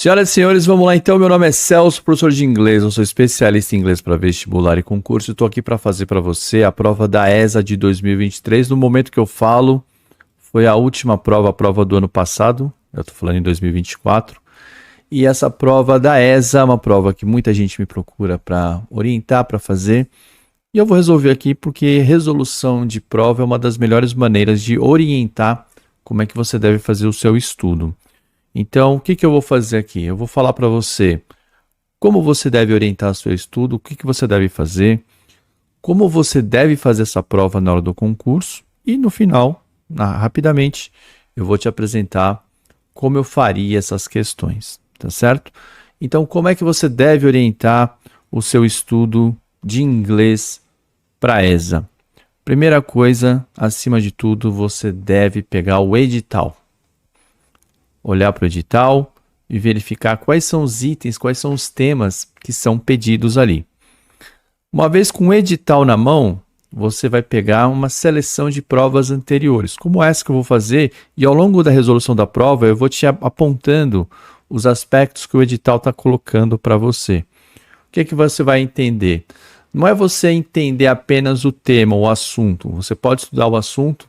Senhoras e senhores, vamos lá então. Meu nome é Celso, professor de inglês. Eu sou especialista em inglês para vestibular e concurso. Estou aqui para fazer para você a prova da ESA de 2023. No momento que eu falo, foi a última prova, a prova do ano passado. Eu estou falando em 2024. E essa prova da ESA é uma prova que muita gente me procura para orientar, para fazer. E eu vou resolver aqui porque resolução de prova é uma das melhores maneiras de orientar como é que você deve fazer o seu estudo. Então, o que eu vou fazer aqui? Eu vou falar para você como você deve orientar o seu estudo, o que você deve fazer, como você deve fazer essa prova na hora do concurso e no final, rapidamente, eu vou te apresentar como eu faria essas questões, tá certo? Então, como é que você deve orientar o seu estudo de inglês para a ESA? Primeira coisa, acima de tudo, você deve pegar o edital. Olhar para o edital e verificar quais são os itens, quais são os temas que são pedidos ali. Uma vez com o edital na mão, você vai pegar uma seleção de provas anteriores, como essa que eu vou fazer, e ao longo da resolução da prova eu vou te apontando os aspectos que o edital está colocando para você. O que você vai entender? Não é você entender apenas o tema, o assunto. Você pode estudar o assunto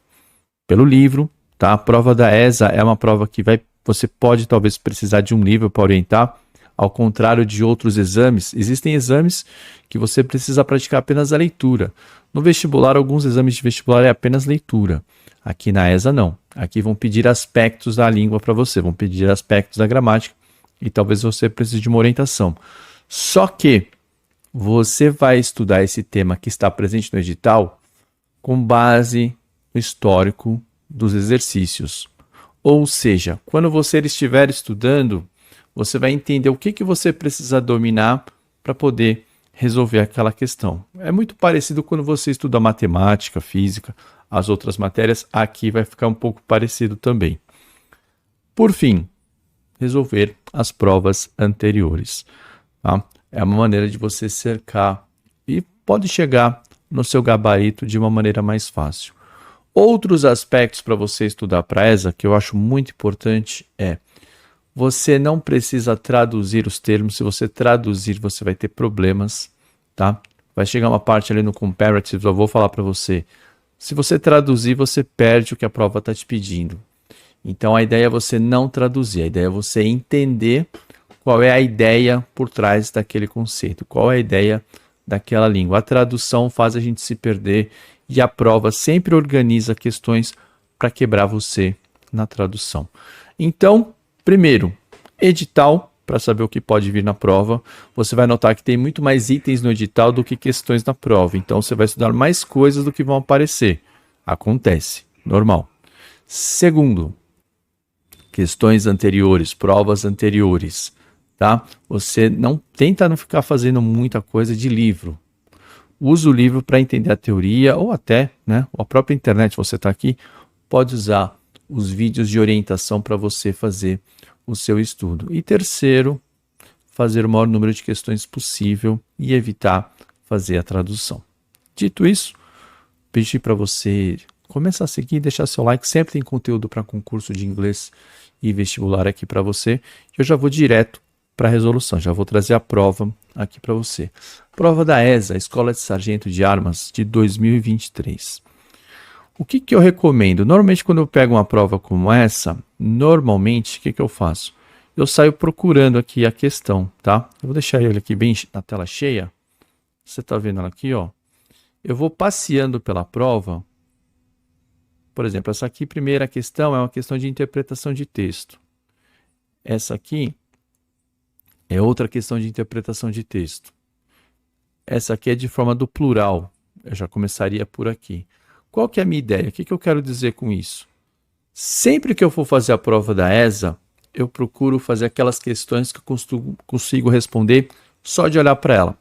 pelo livro, tá? A prova da ESA é uma prova que você pode talvez precisar de um livro para orientar, ao contrário de outros exames. Existem exames que você precisa praticar apenas a leitura. No vestibular, alguns exames de vestibular é apenas leitura. Aqui na ESA não. Aqui vão pedir aspectos da língua para você, vão pedir aspectos da gramática e talvez você precise de uma orientação. Só que você vai estudar esse tema que está presente no edital com base no histórico dos exercícios. Ou seja, quando você estiver estudando, você vai entender o que você precisa dominar para poder resolver aquela questão. É muito parecido quando você estuda matemática, física, as outras matérias, aqui vai ficar um pouco parecido também. Por fim, resolver as provas anteriores. Tá? É uma maneira de você cercar e pode chegar no seu gabarito de uma maneira mais fácil. Outros aspectos para você estudar para a ESA, que eu acho muito importante, você não precisa traduzir os termos. Se você traduzir, você vai ter problemas, tá? Vai chegar uma parte ali no Comparatives, eu vou falar para você. Se você traduzir, você perde o que a prova está te pedindo. Então, a ideia é você não traduzir, a ideia é você entender qual é a ideia por trás daquele conceito, qual é a ideia daquela língua. A tradução faz a gente se perder e a prova sempre organiza questões para quebrar você na tradução. Então, primeiro, edital, para saber o que pode vir na prova. Você vai notar que tem muito mais itens no edital do que questões na prova. Então, você vai estudar mais coisas do que vão aparecer. Acontece, normal. Segundo, questões anteriores, provas anteriores. Tá? Você não ficar fazendo muita coisa de livro. Usa o livro para entender a teoria ou até, a própria internet, você está aqui, pode usar os vídeos de orientação para você fazer o seu estudo. E terceiro, fazer o maior número de questões possível e evitar fazer a tradução. Dito isso, pedi para você começar a seguir, deixar seu like, sempre tem conteúdo para concurso de inglês e vestibular aqui para você. Eu já vou direto para a resolução, já vou trazer a prova aqui para você. Prova da ESA, Escola de Sargento de Armas, de 2023. O que eu recomendo? Normalmente, quando eu pego uma prova como essa, normalmente, o que eu faço? Eu saio procurando aqui a questão, tá? Eu vou deixar ele aqui bem na tela cheia. Você está vendo ela aqui, ó? Eu vou passeando pela prova. Por exemplo, essa aqui, primeira questão, é uma questão de interpretação de texto. Essa aqui é outra questão de interpretação de texto. Essa aqui é de forma do plural. Eu já começaria por aqui. Qual que é a minha ideia? O que eu quero dizer com isso? Sempre que eu for fazer a prova da ESA, eu procuro fazer aquelas questões que eu consigo responder só de olhar para ela.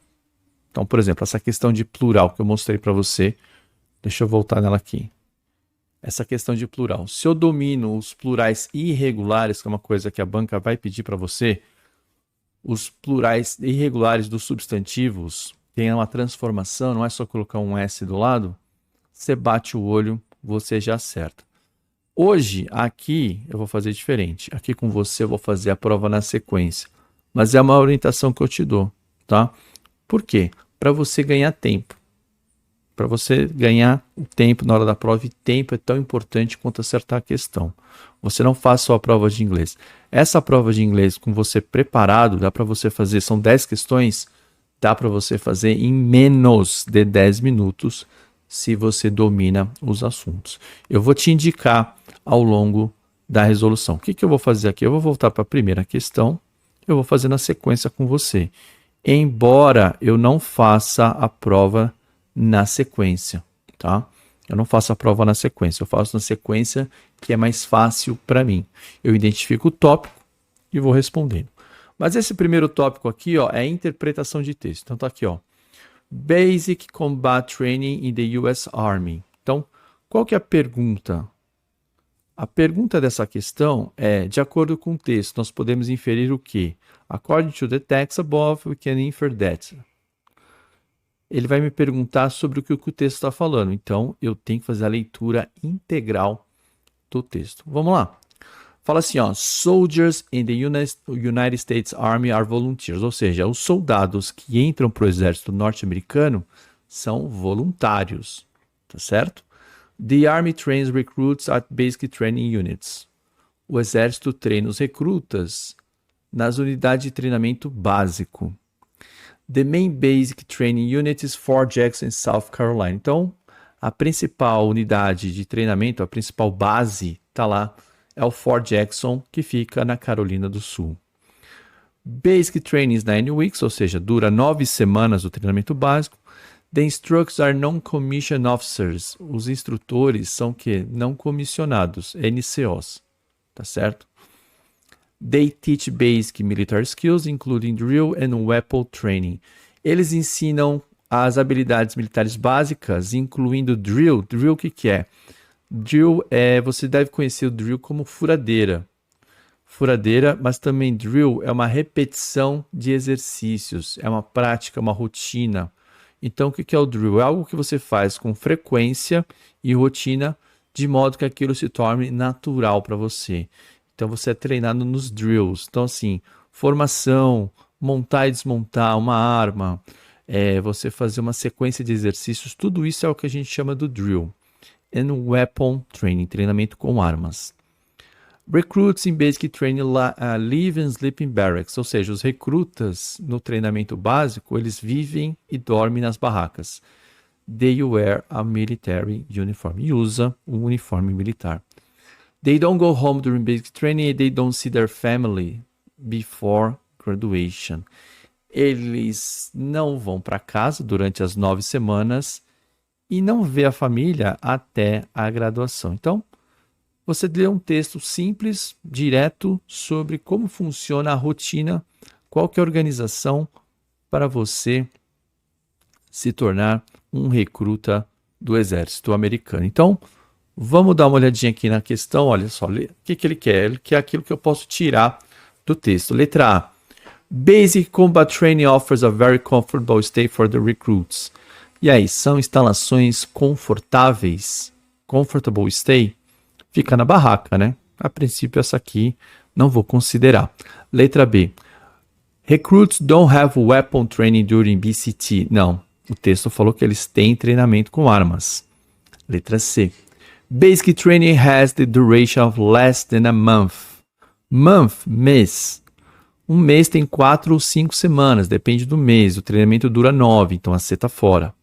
Então, por exemplo, essa questão de plural que eu mostrei para você. Deixa eu voltar nela aqui. Essa questão de plural. Se eu domino os plurais irregulares, que é uma coisa que a banca vai pedir para você, os plurais irregulares dos substantivos tem uma transformação, não é só colocar um S do lado, você bate o olho, você já acerta. Hoje, aqui, eu vou fazer diferente. Aqui com você, eu vou fazer a prova na sequência. Mas é uma orientação que eu te dou, tá? Por quê? Para você ganhar tempo. Para você ganhar o tempo na hora da prova, e tempo é tão importante quanto acertar a questão. Você não faz só a prova de inglês. Essa prova de inglês, com você preparado, dá para você fazer, são 10 questões, dá para você fazer em menos de 10 minutos, se você domina os assuntos. Eu vou te indicar ao longo da resolução. O que eu vou fazer aqui? Eu vou voltar para a primeira questão, eu vou fazer na sequência com você. Embora eu não faça a prova na sequência, tá? Eu não faço a prova na sequência, eu faço na sequência que é mais fácil para mim. Eu identifico o tópico e vou respondendo. Mas esse primeiro tópico aqui, ó, é interpretação de texto. Então tá aqui, ó. Basic Combat Training in the US Army. Então, qual que é a pergunta? A pergunta dessa questão é, de acordo com o texto, nós podemos inferir o quê? According to the text above, we can infer that. Ele vai me perguntar sobre o que o texto está falando. Então, eu tenho que fazer a leitura integral do texto. Vamos lá. Fala assim, ó, soldiers in the United States Army are volunteers. Ou seja, os soldados que entram para o exército norte-americano são voluntários. Tá certo? The Army trains recruits at basic training units. O exército treina os recrutas nas unidades de treinamento básico. The main basic training unit is Fort Jackson, South Carolina. Então, a principal unidade de treinamento, a principal base, está lá, é o Fort Jackson, que fica na Carolina do Sul. Basic training is 9 weeks, ou seja, dura 9 semanas o treinamento básico. The instructors are non-commissioned officers. Os instrutores são que? Não comissionados, NCOs, tá certo? They teach basic military skills, including drill and weapon training. Eles ensinam as habilidades militares básicas, incluindo drill. Drill o que é? Drill você deve conhecer o drill como furadeira. Furadeira, mas também drill é uma repetição de exercícios, é uma prática, uma rotina. Então, o que é o drill? É algo que você faz com frequência e rotina, de modo que aquilo se torne natural para você. Então, você é treinado nos drills. Então, assim, formação, montar e desmontar uma arma, você fazer uma sequência de exercícios, tudo isso é o que a gente chama do drill. And weapon training, treinamento com armas. Recruits in basic training live and sleep in barracks, ou seja, os recrutas no treinamento básico, eles vivem e dormem nas barracas. They wear a military uniform, e usa um uniforme militar. They don't go home during basic training and they don't see their family before graduation. Eles não vão para casa durante as 9 semanas e não vê a família até a graduação. Então, você lê um texto simples, direto, sobre como funciona a rotina, qual que é a organização para você se tornar um recruta do exército americano. Então, vamos dar uma olhadinha aqui na questão. Olha só, o que ele quer? Ele quer aquilo que eu posso tirar do texto. Letra A. Basic Combat Training offers a very comfortable stay for the recruits. E aí, são instalações confortáveis? Comfortable stay? Fica na barraca, né? A princípio, essa aqui não vou considerar. Letra B. Recruits don't have weapon training during BCT. Não, o texto falou que eles têm treinamento com armas. Letra C. Basic training has the duration of less than a month. Month, mês. Um mês tem 4 ou 5 semanas, depende do mês. O treinamento dura 9, então a C está fora.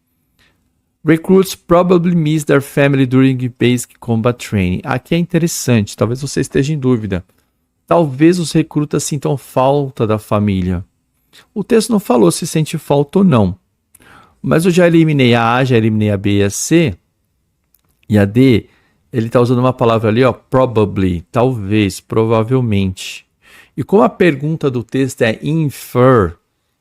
Recruits probably miss their family during basic combat training. Aqui é interessante, talvez você esteja em dúvida. Talvez os recrutas sintam falta da família. O texto não falou se sente falta ou não. Mas eu já eliminei a A, já eliminei a B e a C. E a D, ele está usando uma palavra ali, ó, probably, talvez, provavelmente. E como a pergunta do texto é infer,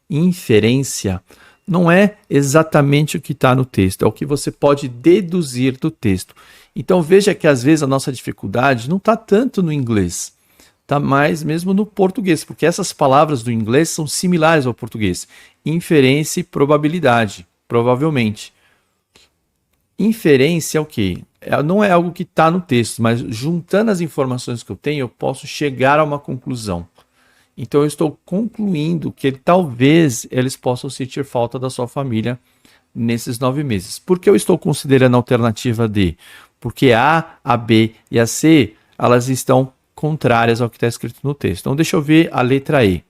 inferência, não é exatamente o que está no texto, é o que você pode deduzir do texto. Então veja que às vezes a nossa dificuldade não está tanto no inglês, está mais mesmo no português, porque essas palavras do inglês são similares ao português. Inferência e probabilidade, provavelmente. Inferência é o quê? não é algo que está no texto, mas juntando as informações que eu tenho, eu posso chegar a uma conclusão. Então eu estou concluindo que talvez eles possam sentir falta da sua família nesses 9 meses. Por que eu estou considerando a alternativa D? Porque a B e a C, elas estão contrárias ao que está escrito no texto. Então deixa eu ver a letra E.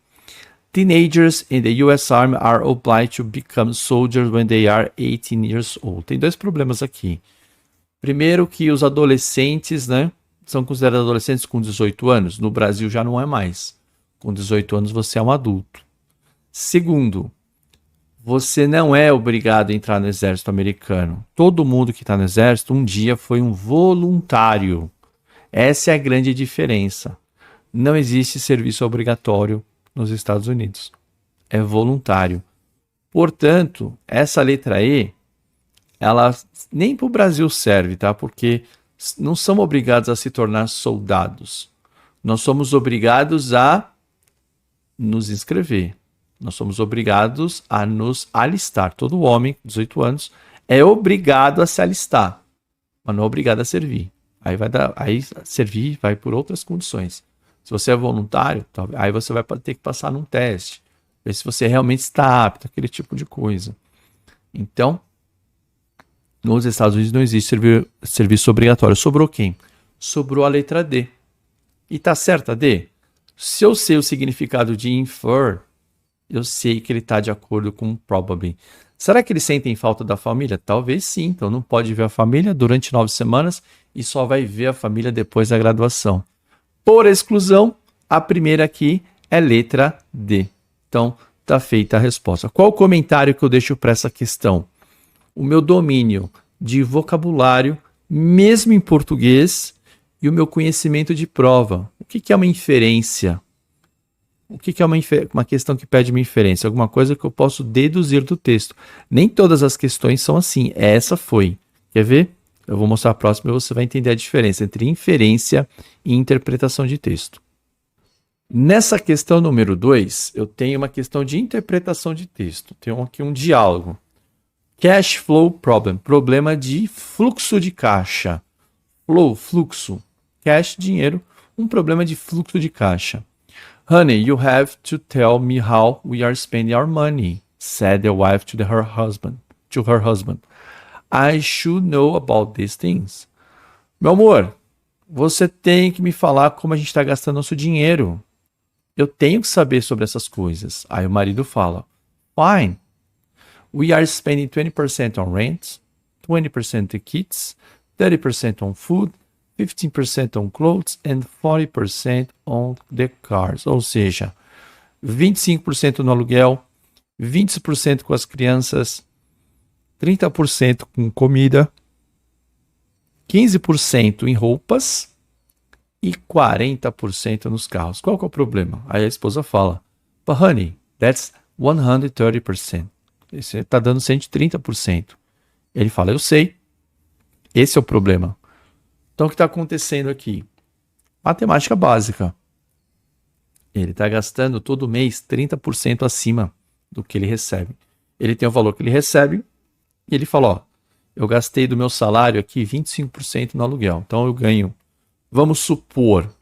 Teenagers in the US Army are obliged to become soldiers when they are 18 years old. Tem 2 problemas aqui. Primeiro que os adolescentes, né, são considerados adolescentes com 18 anos. No Brasil já não é mais. Com 18 anos você é um adulto. Segundo, você não é obrigado a entrar no exército americano. Todo mundo que está no exército um dia foi um voluntário. Essa é a grande diferença. Não existe serviço obrigatório nos Estados Unidos. É voluntário. Portanto, essa letra E, ela nem para o Brasil serve, tá? Porque não são obrigados a se tornar soldados. Nós somos obrigados a nos inscrever. Nós somos obrigados a nos alistar. Todo homem, 18 anos, é obrigado a se alistar, mas não é obrigado a servir. Aí servir vai por outras condições. Se você é voluntário, aí você vai ter que passar num teste, ver se você realmente está apto, aquele tipo de coisa. Então, nos Estados Unidos não existe serviço obrigatório. Sobrou quem? Sobrou a letra D. E tá certa, D? Se eu sei o significado de infer, eu sei que ele está de acordo com probably. Será que eles sentem falta da família? Talvez sim. Então não pode ver a família durante 9 semanas e só vai ver a família depois da graduação. Por exclusão, a primeira aqui é letra D. Então está feita a resposta. Qual o comentário que eu deixo para essa questão? O meu domínio de vocabulário, mesmo em português, e o meu conhecimento de prova. O que é uma inferência? O que é uma questão que pede uma inferência? Alguma coisa que eu posso deduzir do texto. Nem todas as questões são assim. Essa foi. Quer ver? Eu vou mostrar a próxima e você vai entender a diferença entre inferência e interpretação de texto. Nessa questão número 2, eu tenho uma questão de interpretação de texto. Tenho aqui um diálogo. Cash flow problem. Problema de fluxo de caixa. Flow, fluxo. Cash, dinheiro. Um problema de fluxo de caixa. Honey, you have to tell me how we are spending our money, said the wife to her husband. I should know about these things. Meu amor, você tem que me falar como a gente está gastando nosso dinheiro. Eu tenho que saber sobre essas coisas. Aí o marido fala, fine. We are spending 20% on rent, 20% on kids, 30% on food, 15% on clothes and 40% on the cars. Ou seja, 25% no aluguel, 20% com as crianças, 30% com comida, 15% em roupas e 40% nos carros. Qual que é o problema? Aí a esposa fala, but honey, that's 130%. Você está dando 130%. Ele fala, eu sei. Esse é o problema. Então, o que está acontecendo aqui? Matemática básica. Ele está gastando todo mês 30% acima do que ele recebe. Ele tem o valor que ele recebe e ele fala, ó, eu gastei do meu salário aqui 25% no aluguel. Então, eu ganho, vamos supor,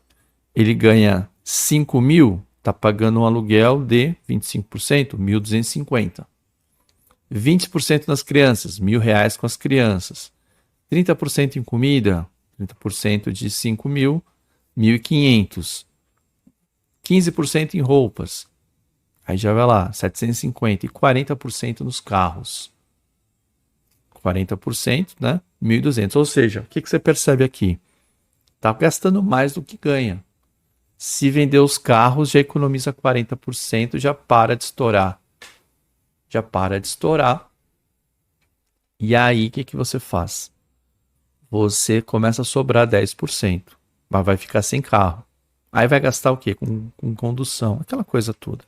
ele ganha 5 mil, está pagando um aluguel de 25%, 1.250. 20% nas crianças, R$1.000 com as crianças. 30% em comida, 30% de 5 mil, 1.500. 15% em roupas. Aí já vai lá, 750. E 40% nos carros. 40%, né? 1.200. Ou seja, o que você percebe aqui? Está gastando mais do que ganha. Se vender os carros, já economiza 40%, já para de estourar. Já para de estourar. E aí, o que você faz? Você começa a sobrar 10%, mas vai ficar sem carro. Aí vai gastar o quê? Com condução, aquela coisa toda.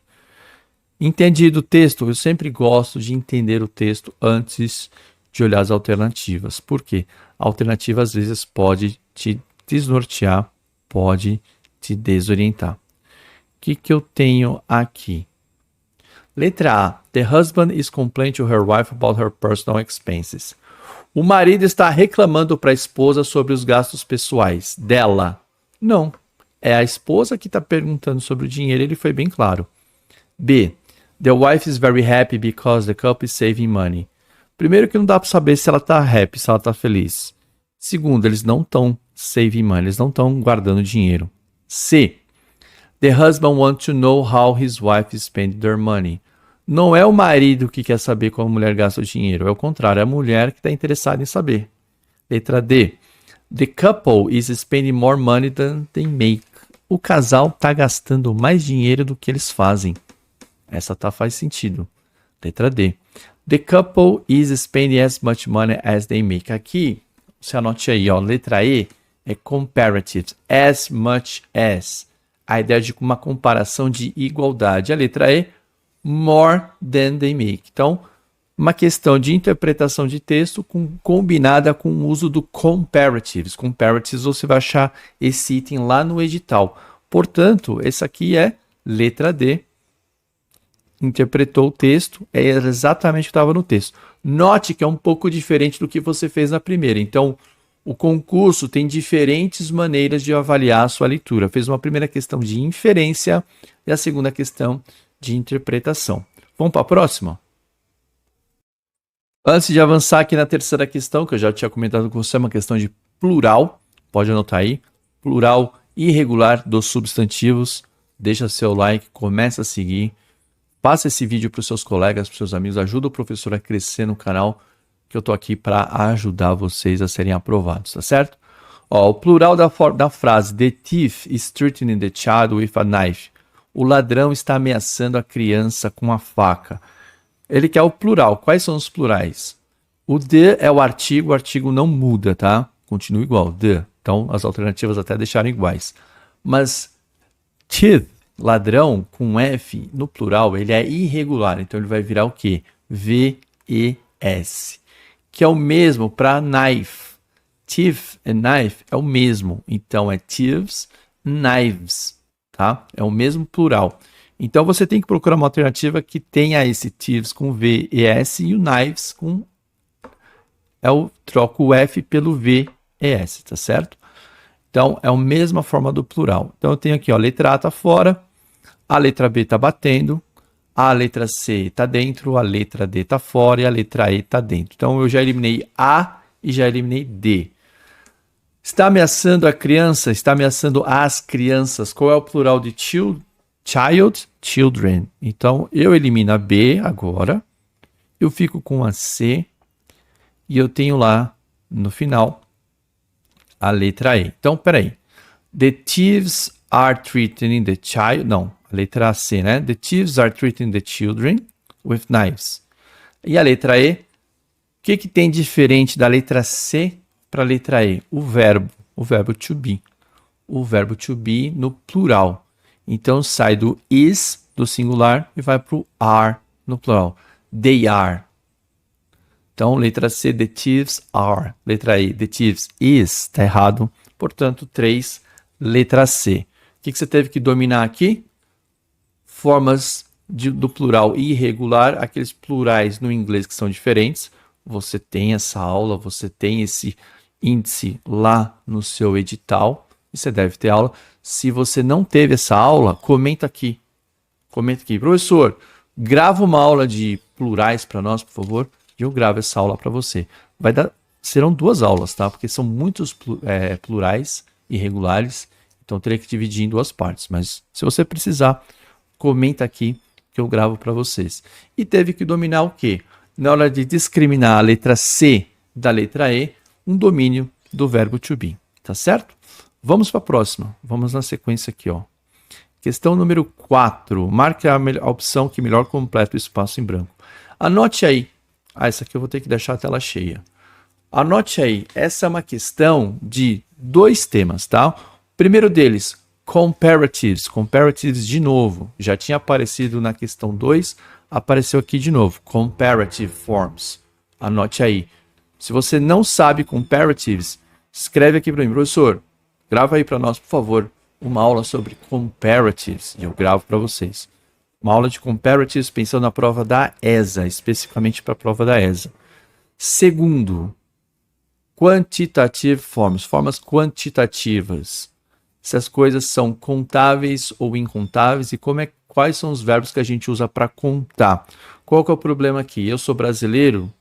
Entendido o texto? Eu sempre gosto de entender o texto antes de olhar as alternativas. Por quê? A alternativa às vezes pode te desnortear, pode te desorientar. O que eu tenho aqui? Letra A. The husband is complaining to her wife about her personal expenses. O marido está reclamando para a esposa sobre os gastos pessoais dela. Não. É a esposa que está perguntando sobre o dinheiro, ele foi bem claro. B. The wife is very happy because the couple is saving money. Primeiro que não dá para saber se ela está happy, se ela está feliz. Segundo, eles não estão saving money, eles não estão guardando dinheiro. C. The husband wants to know how his wife spends their money. Não é o marido que quer saber como a mulher gasta o dinheiro, é o contrário, é a mulher que está interessada em saber. Letra D. The couple is spending more money than they make. O casal está gastando mais dinheiro do que eles fazem. Essa faz sentido. Letra D. The couple is spending as much money as they make. Aqui, você anote aí, ó, letra E é comparative, as much as. A ideia de uma comparação de igualdade. A letra E, more than they make. Então, uma questão de interpretação de texto combinada com o uso do comparatives. Comparatives você vai achar esse item lá no edital. Portanto, esse aqui é letra D. Interpretou o texto, é exatamente o que estava no texto. Note que é um pouco diferente do que você fez na primeira. Então, o concurso tem diferentes maneiras de avaliar a sua leitura. Fez uma primeira questão de inferência e a segunda questão de interpretação. Vamos para a próxima? Antes de avançar aqui na terceira questão, que eu já tinha comentado com você, é uma questão de plural. Pode anotar aí. Plural irregular dos substantivos. Deixa seu like, começa a seguir. Passa esse vídeo para os seus colegas, para os seus amigos. Ajuda o professor a crescer no canal, que eu estou aqui para ajudar vocês a serem aprovados, tá certo? Ó, o plural da frase The thief is threatening the child with a knife. O ladrão está ameaçando a criança com a faca. Ele quer o plural. Quais são os plurais? O the é o artigo não muda, tá? Continua igual, the. Então, as alternativas até deixaram iguais. Mas thief, ladrão, com F no plural, ele é irregular. Então, ele vai virar o quê? V-E-S. Que é o mesmo para knife. Thief e knife é o mesmo. Então, é thieves, knives. Tá? É o mesmo plural. Então, você tem que procurar uma alternativa que tenha esse thieves com V-E-S e o knives com... troco o F pelo V-E-S, tá certo? Então, é a mesma forma do plural. Então, eu tenho aqui, ó, a letra A está fora, a letra B está batendo, a letra C está dentro, a letra D está fora e a letra E está dentro. Então, eu já eliminei A e já eliminei D. Está ameaçando a criança, está ameaçando as crianças. Qual é o plural de child? Children. Então, eu elimino a B agora, eu fico com a C e eu tenho lá, no final, a letra E. Então, peraí. The thieves are threatening the child... Não, a letra C, né? The thieves are threatening the children with knives. E a letra E? O que tem diferente da letra C para a letra E? O verbo to be. O verbo to be no plural. Então, sai do is, do singular, e vai para o are, no plural. They are. Então, letra C, the thieves are. Letra E, the thieves is. Está errado. Portanto, 3, letra C. O que você teve que dominar aqui? Formas do plural irregular, aqueles plurais no inglês que são diferentes. Você tem essa aula, você tem esse índice lá no seu edital. E você deve ter aula. Se você não teve essa aula, comenta aqui. Comenta aqui. Professor, grava uma aula de plurais para nós, por favor. E eu gravo essa aula para você. Serão 2 aulas, tá? Porque são muitos plurais irregulares. Então, eu teria que dividir em 2 partes. Mas, se você precisar, comenta aqui que eu gravo para vocês. E teve que dominar o quê? Na hora de discriminar a letra C da letra E, um domínio do verbo to be. Tá certo? Vamos para a próxima. Vamos na sequência aqui, ó. Questão número 4. Marque a opção que melhor completa o espaço em branco. Anote aí. Essa aqui eu vou ter que deixar a tela cheia. Anote aí. Essa é uma questão de 2 temas, tá? O primeiro deles, comparatives. Comparatives de novo. Já tinha aparecido na questão 2, apareceu aqui de novo. Comparative forms. Anote aí. Se você não sabe comparatives, escreve aqui para mim, professor. Grava aí para nós, por favor, uma aula sobre comparatives. E eu gravo para vocês. Uma aula de comparatives pensando na prova da ESA, especificamente para a prova da ESA. Segundo, Quantitative forms, formas quantitativas. Se as coisas são contáveis ou incontáveis e quais são os verbos que a gente usa para contar. Qual que é o problema aqui? Eu sou brasileiro,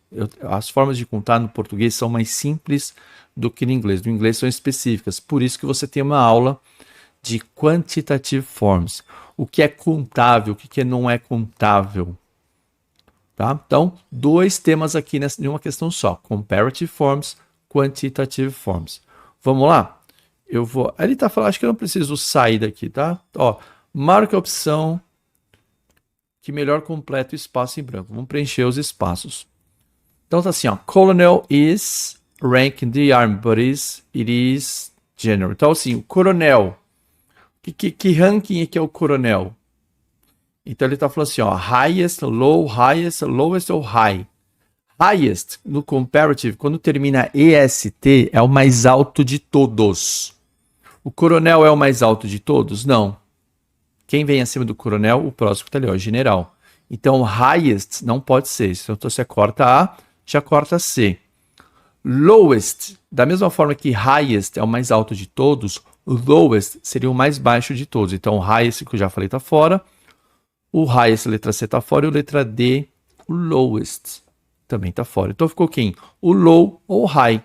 as formas de contar no português são mais simples do que no inglês. No inglês são específicas, por isso que você tem uma aula de quantitative forms. O que é contável, o que não é contável. Tá? Então, 2 temas aqui em uma questão só. Comparative forms, quantitative forms. Vamos lá? Ele está falando, acho que eu não preciso sair daqui, tá? Ó, marque a opção que melhor completa o espaço em branco. Vamos preencher os espaços. Então tá assim, ó. Colonel is rank in the army, but it is general. Então assim, o coronel. Que ranking é que é o coronel? Então ele está falando assim, ó, highest, lowest ou high. Highest, no comparative, quando termina EST, é o mais alto de todos. O coronel é o mais alto de todos? Não. Quem vem acima do coronel? O próximo que está ali, ó, general. Então, highest não pode ser. Então, você corta A, já corta C. Lowest, da mesma forma que highest é o mais alto de todos, o lowest seria o mais baixo de todos. Então, o highest, que eu já falei, está fora. O highest, a letra C, está fora. E a letra D, o lowest, também está fora. Então, ficou quem? O low ou high.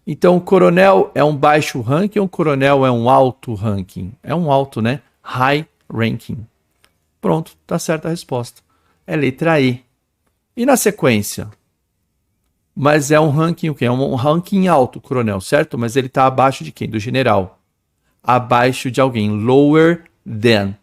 Então, o coronel é um baixo ranking ou o coronel é um alto ranking? É um alto, né? High ranking. Pronto, tá certa a resposta. É letra E. E na sequência? Mas é um ranking o quê? É um ranking alto, coronel, certo? Mas ele está abaixo de quem? Do general. Abaixo de alguém. Lower than.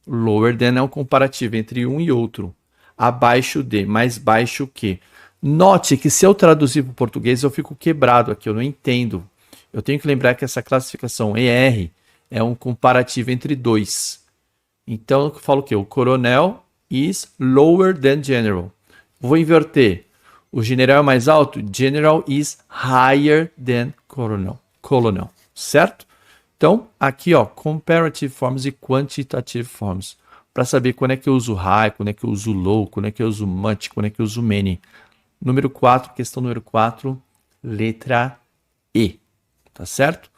Lower than é um comparativo entre um e outro. Abaixo de. Mais baixo que. Note que se eu traduzir para o português eu fico quebrado aqui, eu não entendo. Eu tenho que lembrar que essa classificação ER é um comparativo entre dois. Então eu falo o quê? O coronel is lower than general. Vou inverter. O general é mais alto? General is higher than colonel. Colonel, certo? Então, aqui, ó, comparative forms e quantitative forms. Para saber quando é que eu uso high, quando é que eu uso low, quando é que eu uso much, quando é que eu uso many. Número 4, questão número 4, letra E. Tá certo?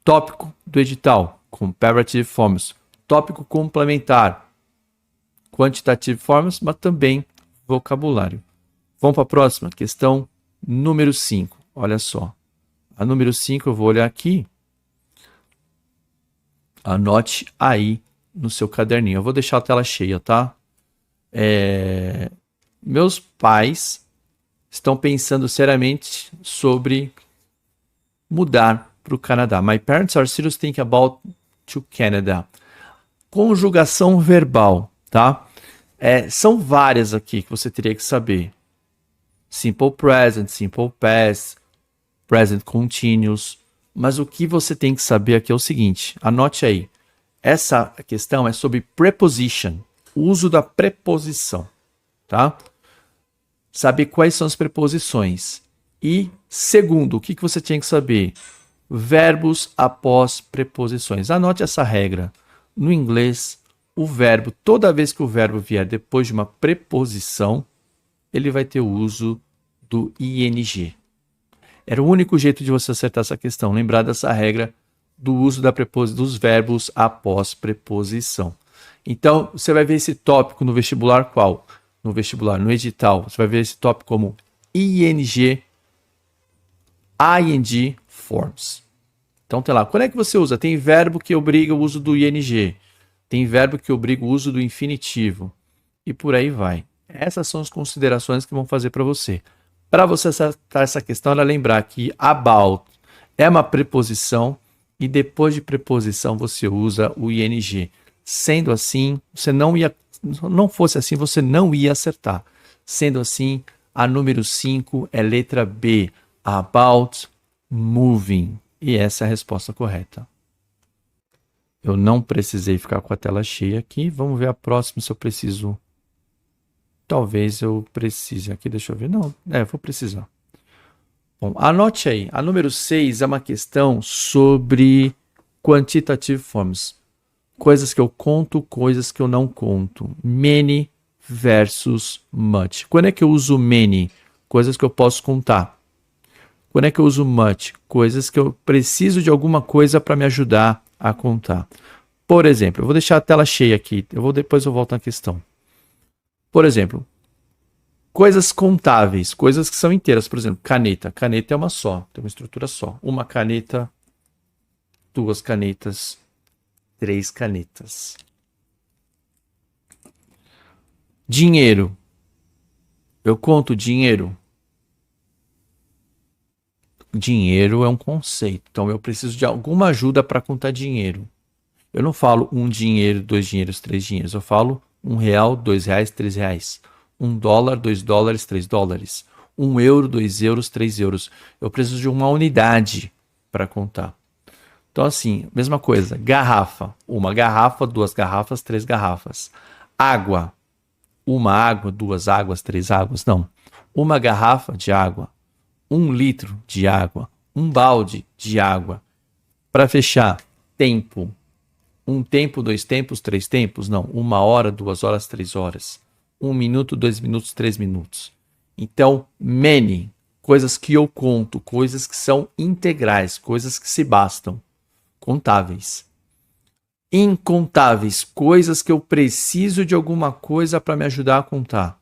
Tópico do edital, comparative forms. Tópico complementar, quantitative forms, mas também vocabulário. Vamos para a próxima, questão número 5. Olha só. A número 5 eu vou olhar aqui. Anote aí no seu caderninho. Eu vou deixar a tela cheia, tá? Meus pais estão pensando seriamente sobre mudar para o Canadá. My parents are serious thinking about to Canada. Conjugação verbal, tá? São várias aqui que você teria que saber. Simple present, simple past, present continuous. Mas o que você tem que saber aqui é o seguinte, anote aí. Essa questão é sobre preposition, o uso da preposição, tá? Saber quais são as preposições. E, segundo, o que você tinha que saber? Verbos após preposições. Anote essa regra. No inglês, o verbo, toda vez que o verbo vier depois de uma preposição, ele vai ter o uso do ing. Era o único jeito de você acertar essa questão. Lembrar dessa regra do uso dos verbos após preposição. Então, você vai ver esse tópico no vestibular qual? No vestibular, no edital, você vai ver esse tópico como ing forms. Então, tem lá, quando é que você usa? Tem verbo que obriga o uso do ing, tem verbo que obriga o uso do infinitivo, e por aí vai. Essas são as considerações que vão fazer para você. Para você acertar essa questão, era lembrar que about é uma preposição, e depois de preposição você usa o ing. Sendo assim, não fosse assim, você não ia acertar. Sendo assim, a número 5 é letra B, about moving. E essa é a resposta correta. Eu não precisei ficar com a tela cheia aqui. Vamos ver a próxima se eu preciso. Talvez eu precise. Aqui, deixa eu ver. Não, vou precisar. Bom, anote aí. A número 6 é uma questão sobre quantitative forms. Coisas que eu conto, coisas que eu não conto. Many versus much. Quando é que eu uso many? Coisas que eu posso contar. Quando é que eu uso much? Coisas que eu preciso de alguma coisa para me ajudar a contar. Por exemplo, eu vou deixar a tela cheia aqui, depois eu volto na questão. Por exemplo, coisas contáveis, coisas que são inteiras. Por exemplo, caneta. Caneta é uma só, tem uma estrutura só. Uma caneta, 2 canetas, 3 canetas. Dinheiro. Eu conto dinheiro. Dinheiro é um conceito, então eu preciso de alguma ajuda para contar dinheiro. Eu não falo um dinheiro, 2 dinheiros, 3 dinheiros. Eu falo R$1, R$2, R$3. $1, $2, $3. €1, €2, €3. Eu preciso de uma unidade para contar. Então, assim, mesma coisa. Garrafa. Uma garrafa, 2 garrafas, 3 garrafas. Água. Uma água, 2 águas, 3 águas. Não. Uma garrafa de água. 1 litro de água. Um balde de água. Para fechar, tempo. 1 tempo, 2 tempos, 3 tempos? Não. 1 hora, 2 horas, 3 horas. 1 minuto, 2 minutos, 3 minutos. Então, many, coisas que eu conto, coisas que são integrais, coisas que se bastam. Contáveis. Incontáveis, coisas que eu preciso de alguma coisa para me ajudar a contar.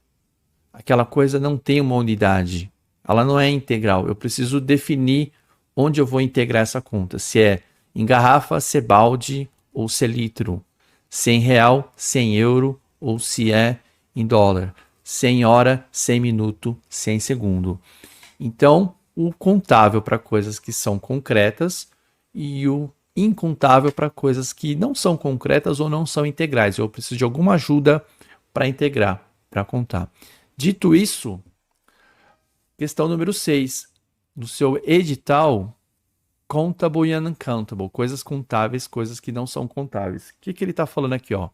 Aquela coisa não tem uma unidade. Ela não é integral. Eu preciso definir onde eu vou integrar essa conta. Se é em garrafa, se é balde ou se é litro. Se é em real, se é em euro ou se é em dólar. Se é em hora, se é em minuto, se é em segundo. Então, o contável para coisas que são concretas e o incontável para coisas que não são concretas ou não são integrais. Eu preciso de alguma ajuda para integrar, para contar. Dito isso, questão número 6. No seu edital, contable and uncountable, coisas contáveis, coisas que não são contáveis. O que ele está falando aqui, ó?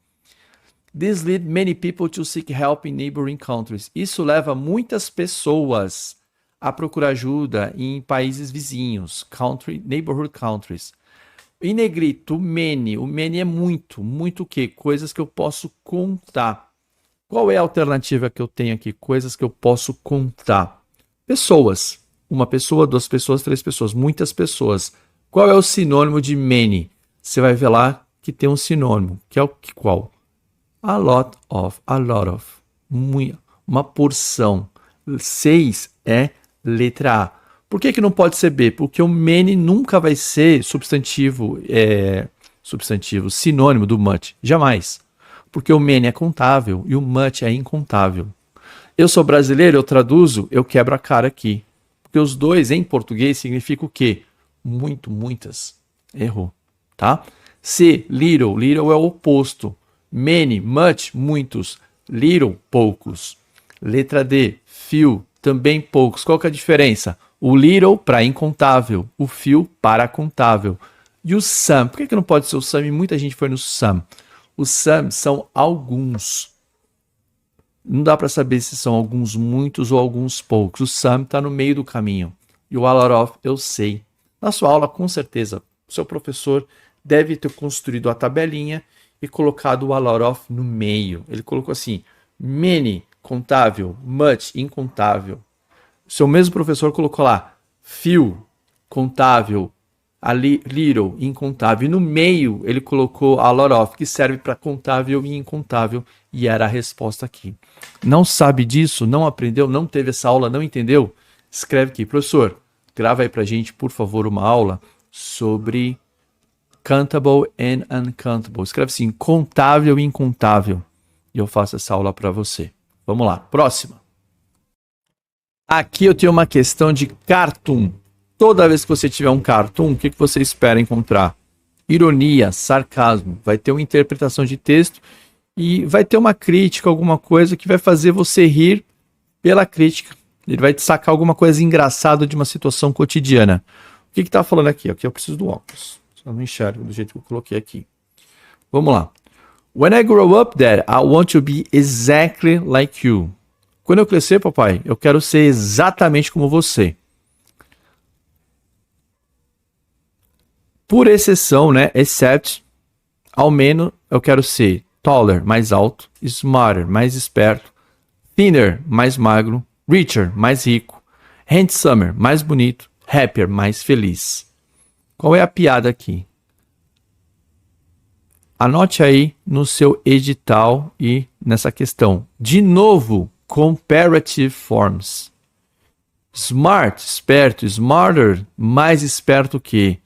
This lead many people to seek help in neighboring countries. Isso leva muitas pessoas a procurar ajuda em países vizinhos, neighborhood countries. Em negrito, many. O many é muito, muito o quê? Coisas que eu posso contar. Qual é a alternativa que eu tenho aqui? Coisas que eu posso contar. Pessoas. 1 pessoa, 2 pessoas, 3 pessoas. Muitas pessoas. Qual é o sinônimo de many? Você vai ver lá que tem um sinônimo. Que é o qual? A lot of. Uma porção. 6 é letra A. Por que não pode ser B? Porque o many nunca vai ser substantivo, sinônimo do much. Jamais. Porque o many é contável e o much é incontável. Eu sou brasileiro, eu traduzo, eu quebro a cara aqui. Porque os dois em português significam o quê? Muito, muitas. Errou, tá? C, little. Little é o oposto. Many, much, muitos. Little, poucos. Letra D, few, também poucos. Qual que é a diferença? O little para incontável, o few para contável. E o some, por que não pode ser o some? Muita gente foi no some. Os some são alguns. Não dá para saber se são alguns muitos ou alguns poucos. O some está no meio do caminho. E o a lot of, eu sei. Na sua aula, com certeza, o seu professor deve ter construído a tabelinha e colocado o a lot of no meio. Ele colocou assim, many, contável, much, incontável. O seu mesmo professor colocou lá, few, contável, little, incontável. E no meio ele colocou a lot of, que serve para contável e incontável. E era a resposta aqui. Não sabe disso? Não aprendeu? Não teve essa aula? Não entendeu? Escreve aqui. Professor, grava aí pra gente, por favor, uma aula sobre countable and uncountable. Escreve assim, contável e incontável. E eu faço essa aula para você. Vamos lá. Próxima. Aqui eu tenho uma questão de cartoon. Toda vez que você tiver um cartoon, o que você espera encontrar? Ironia, sarcasmo. Vai ter uma interpretação de texto e vai ter uma crítica, alguma coisa que vai fazer você rir pela crítica. Ele vai te sacar alguma coisa engraçada de uma situação cotidiana. O que está falando aqui? Aqui eu preciso do óculos. Só não enxergo do jeito que eu coloquei aqui. Vamos lá. When I grow up, Dad, I want to be exactly like you. Quando eu crescer, papai, eu quero ser exatamente como você. Por exceção, né? Except, ao menos, eu quero ser taller, mais alto, smarter, mais esperto, thinner, mais magro, richer, mais rico, handsomer, mais bonito, happier, mais feliz. Qual é a piada aqui? Anote aí no seu edital e nessa questão. De novo, comparative forms. Smart, esperto. Smarter, mais esperto que.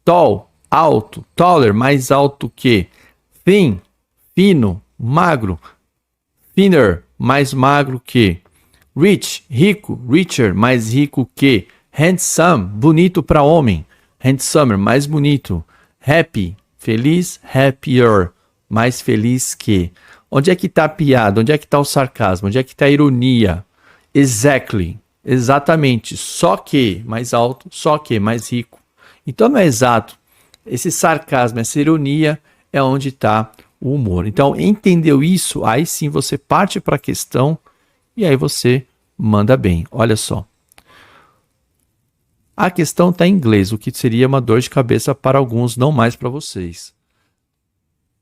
Tall, alto. Taller, mais alto que. Thin, fino, magro. Thinner, mais magro que. Rich, rico. Richer, mais rico que. Handsome, bonito para homem. Handsomer, mais bonito. Happy, feliz. Happier, mais feliz que. Onde é que está a piada? Onde é que está o sarcasmo? Onde é que está a ironia? Exactly, exatamente. Só que mais alto, só que mais rico. Então não é exato. Esse sarcasmo, essa ironia é onde está o humor. Então entendeu isso? Aí sim você parte para a questão e aí você manda bem. Olha só. A questão está em inglês, o que seria uma dor de cabeça para alguns, não mais para vocês.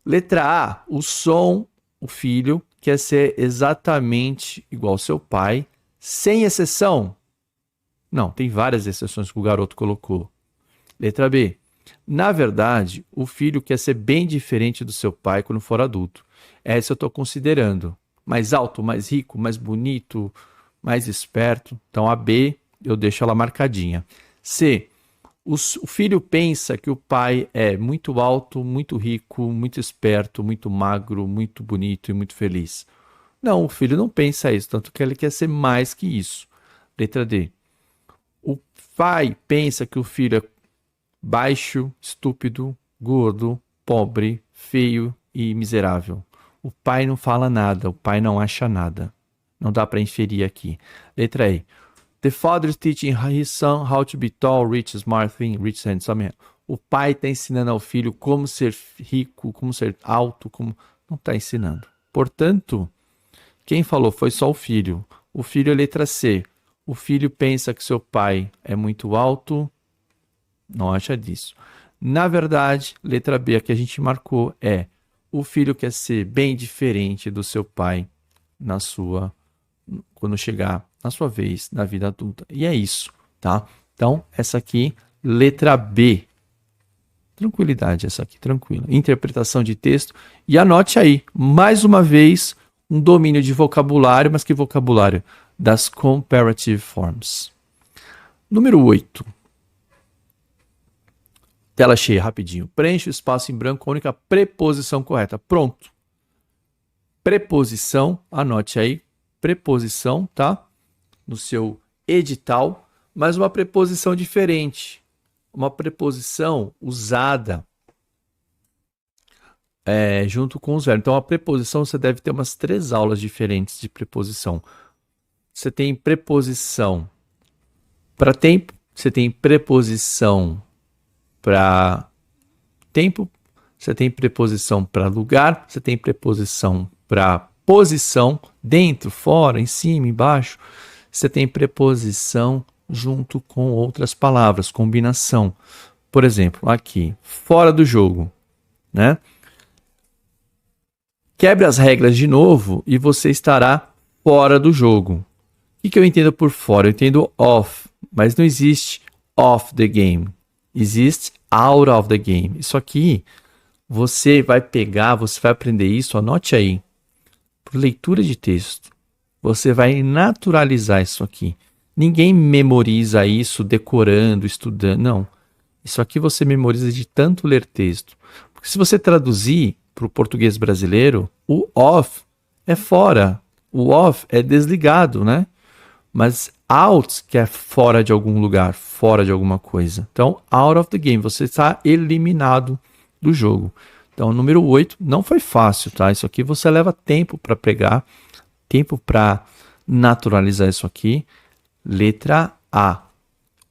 Letra A, o som, o filho, quer ser exatamente igual ao seu pai, sem exceção. Não, tem várias exceções que o garoto colocou. Letra B, na verdade, o filho quer ser bem diferente do seu pai quando for adulto. Essa eu estou considerando. Mais alto, mais rico, mais bonito, mais esperto. Então a B, eu deixo ela marcadinha. C. O filho pensa que o pai é muito alto, muito rico, muito esperto, muito magro, muito bonito e muito feliz. Não, o filho não pensa isso, tanto que ele quer ser mais que isso. Letra D. O pai pensa que o filho é baixo, estúpido, gordo, pobre, feio e miserável. O pai não fala nada, o pai não acha nada. Não dá para inferir aqui. Letra E. The father is teaching his son how to be tall, rich, smart, thin, rich, handsome. O pai está ensinando ao filho como ser rico, como ser alto, como... Não está ensinando. Portanto, quem falou foi só o filho. O filho é letra C. O filho pensa que seu pai é muito alto, não acha disso. Na verdade, letra B, a que a gente marcou é o filho quer ser bem diferente do seu pai quando chegar na sua vez, na vida adulta. E é isso, tá? Então, essa aqui, letra B. Tranquilidade, essa aqui, tranquila. Interpretação de texto. E anote aí, mais uma vez, um domínio de vocabulário, mas que vocabulário? Das comparative forms. Número 8. Tela cheia, rapidinho. Preenche o espaço em branco com a única preposição correta. Pronto. Preposição, anote aí. Preposição, tá? No seu edital, mas uma preposição diferente. Uma preposição usada junto com os verbos. Então, a preposição, você deve ter umas 3 aulas diferentes de preposição. Você tem preposição para tempo, você tem preposição para tempo, você tem preposição para lugar, você tem preposição para posição, dentro, fora, em cima, embaixo. Você tem preposição junto com outras palavras, combinação. Por exemplo, aqui, fora do jogo, né? Quebre as regras de novo e você estará fora do jogo. O que eu entendo por fora? Eu entendo off, mas não existe off the game. Existe out of the game. Isso aqui, você vai pegar, você vai aprender isso, anote aí. Por leitura de texto. Você vai naturalizar isso aqui. Ninguém memoriza isso decorando, estudando. Não. Isso aqui você memoriza de tanto ler texto. Porque se você traduzir para o português brasileiro, o off é fora. O off é desligado, né? Mas out, que é fora de algum lugar, fora de alguma coisa. Então, out of the game. Você está eliminado do jogo. Então, número 8 não foi fácil, tá? Isso aqui você leva tempo para pegar, tempo para naturalizar isso aqui. Letra A.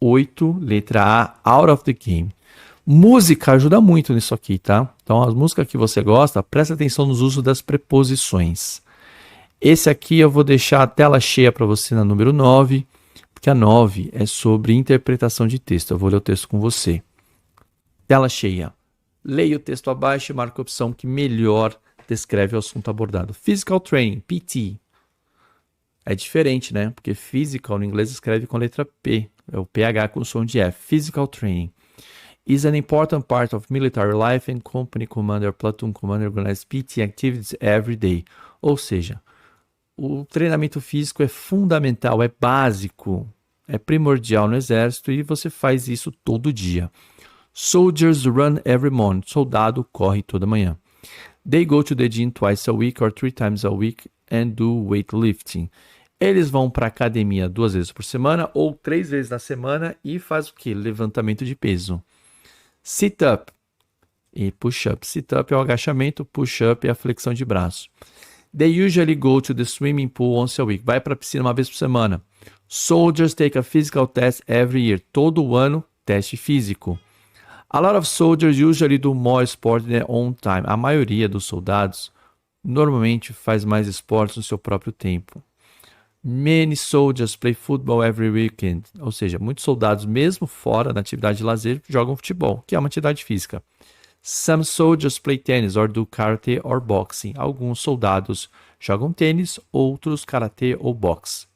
8, letra A, out of the game. Música ajuda muito nisso aqui, tá? Então, as músicas que você gosta, presta atenção nos usos das preposições. Esse aqui eu vou deixar a tela cheia para você na número 9, porque a 9 é sobre interpretação de texto. Eu vou ler o texto com você. Tela cheia. Leia o texto abaixo e marque a opção que melhor descreve o assunto abordado. Physical Training, PT. É diferente, né? Porque physical no inglês escreve com a letra P. É o PH com som de F. Physical training is an important part of military life and company commander, platoon commander organize PT activities every day. Ou seja, o treinamento físico é fundamental, é básico, é primordial no exército e você faz isso todo dia. Soldiers run every morning. Soldado corre toda manhã. They go to the gym twice a week or 3 times a week and do weightlifting. Eles vão para a academia 2 vezes por semana ou 3 vezes na semana e faz o quê? Levantamento de peso. Sit-up e push-up. Sit-up é o agachamento, push-up é a flexão de braço. They usually go to the swimming pool once a week. Vai para a piscina uma vez por semana. Soldiers take a physical test every year. Todo ano, teste físico. A lot of soldiers usually do more sport in their own time. A maioria dos soldados normalmente faz mais esportes no seu próprio tempo. Many soldiers play football every weekend. Ou seja, muitos soldados, mesmo fora da atividade de lazer, jogam futebol, que é uma atividade física. Some soldiers play tennis or do karate or boxing. Alguns soldados jogam tênis, outros karatê ou boxe.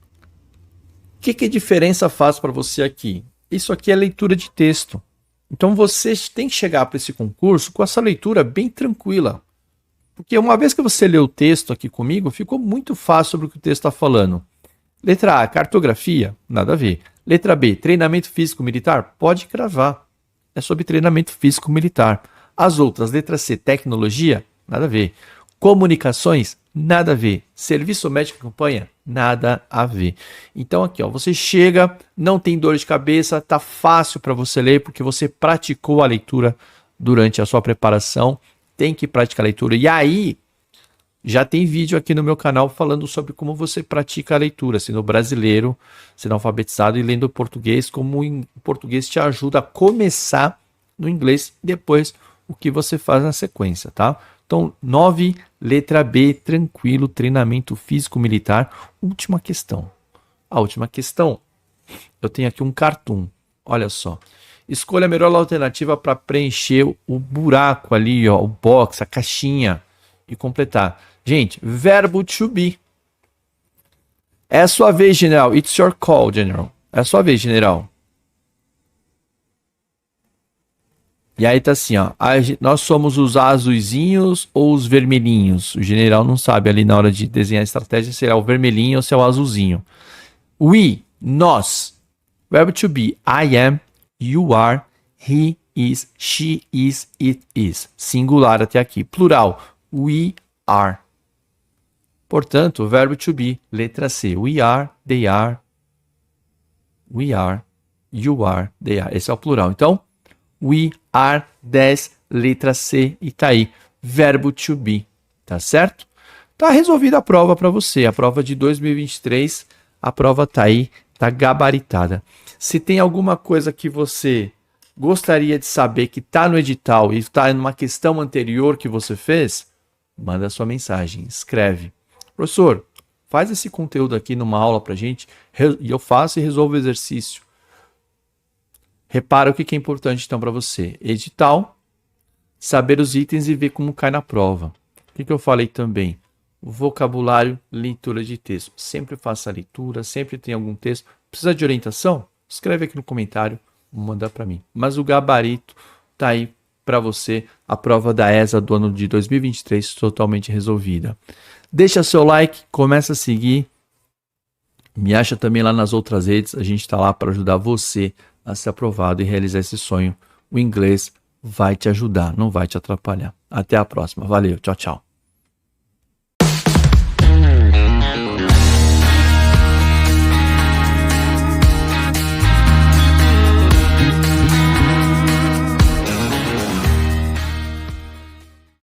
O que diferença faz para você aqui? Isso aqui é leitura de texto. Então você tem que chegar para esse concurso com essa leitura bem tranquila. Porque uma vez que você leu o texto aqui comigo, ficou muito fácil sobre o que o texto está falando. Letra A, cartografia, nada a ver. Letra B, treinamento físico militar, pode cravar. É sobre treinamento físico militar. As outras, letra C, tecnologia, nada a ver. Comunicações, nada a ver. Serviço médico e campanha, nada a ver. Então aqui, ó, você chega, não tem dor de cabeça, tá fácil para você ler porque você praticou a leitura durante a sua preparação. Tem que praticar a leitura. E aí, já tem vídeo aqui no meu canal falando sobre como você pratica a leitura, sendo brasileiro, sendo alfabetizado e lendo português, como o português te ajuda a começar no inglês e depois o que você faz na sequência, tá? Então, 9, letra B, tranquilo, treinamento físico militar. Última questão. A última questão, eu tenho aqui um cartoon, olha só. Escolha a melhor alternativa para preencher o buraco ali, ó, o box, a caixinha e completar. Gente, verbo to be. É a sua vez, general. It's your call, general. É a sua vez, general. E aí tá assim, ó. Nós somos os azuizinhos ou os vermelhinhos? O general não sabe ali na hora de desenhar a estratégia se é o vermelhinho ou se é o azulzinho. We, nós. Verbo to be. I am, you are, he is, she is, it is. Singular até aqui. Plural. We are. Portanto, o verbo to be, letra C. We are, they are. We are, you are, they are. Esse é o plural. Então, we are 10, letra C, e tá aí. Verbo to be. Tá certo? Tá resolvida a prova para você. A prova de 2023, a prova tá aí, tá gabaritada. Se tem alguma coisa que você gostaria de saber que tá no edital e está numa questão anterior que você fez, manda sua mensagem, escreve. Professor, faz esse conteúdo aqui numa aula pra gente, e eu faço e resolvo o exercício. Repara o que é importante então para você. Edital, saber os itens e ver como cai na prova. O que eu falei também? Vocabulário, leitura de texto. Sempre faça a leitura, sempre tem algum texto. Precisa de orientação? Escreve aqui no comentário, manda para mim. Mas o gabarito tá aí para você, a prova da ESA do ano de 2023 totalmente resolvida. Deixa seu like, começa a seguir, me acha também lá nas outras redes, a gente está lá para ajudar você a ser aprovado e realizar esse sonho. O inglês vai te ajudar, não vai te atrapalhar. Até a próxima, valeu, tchau, tchau.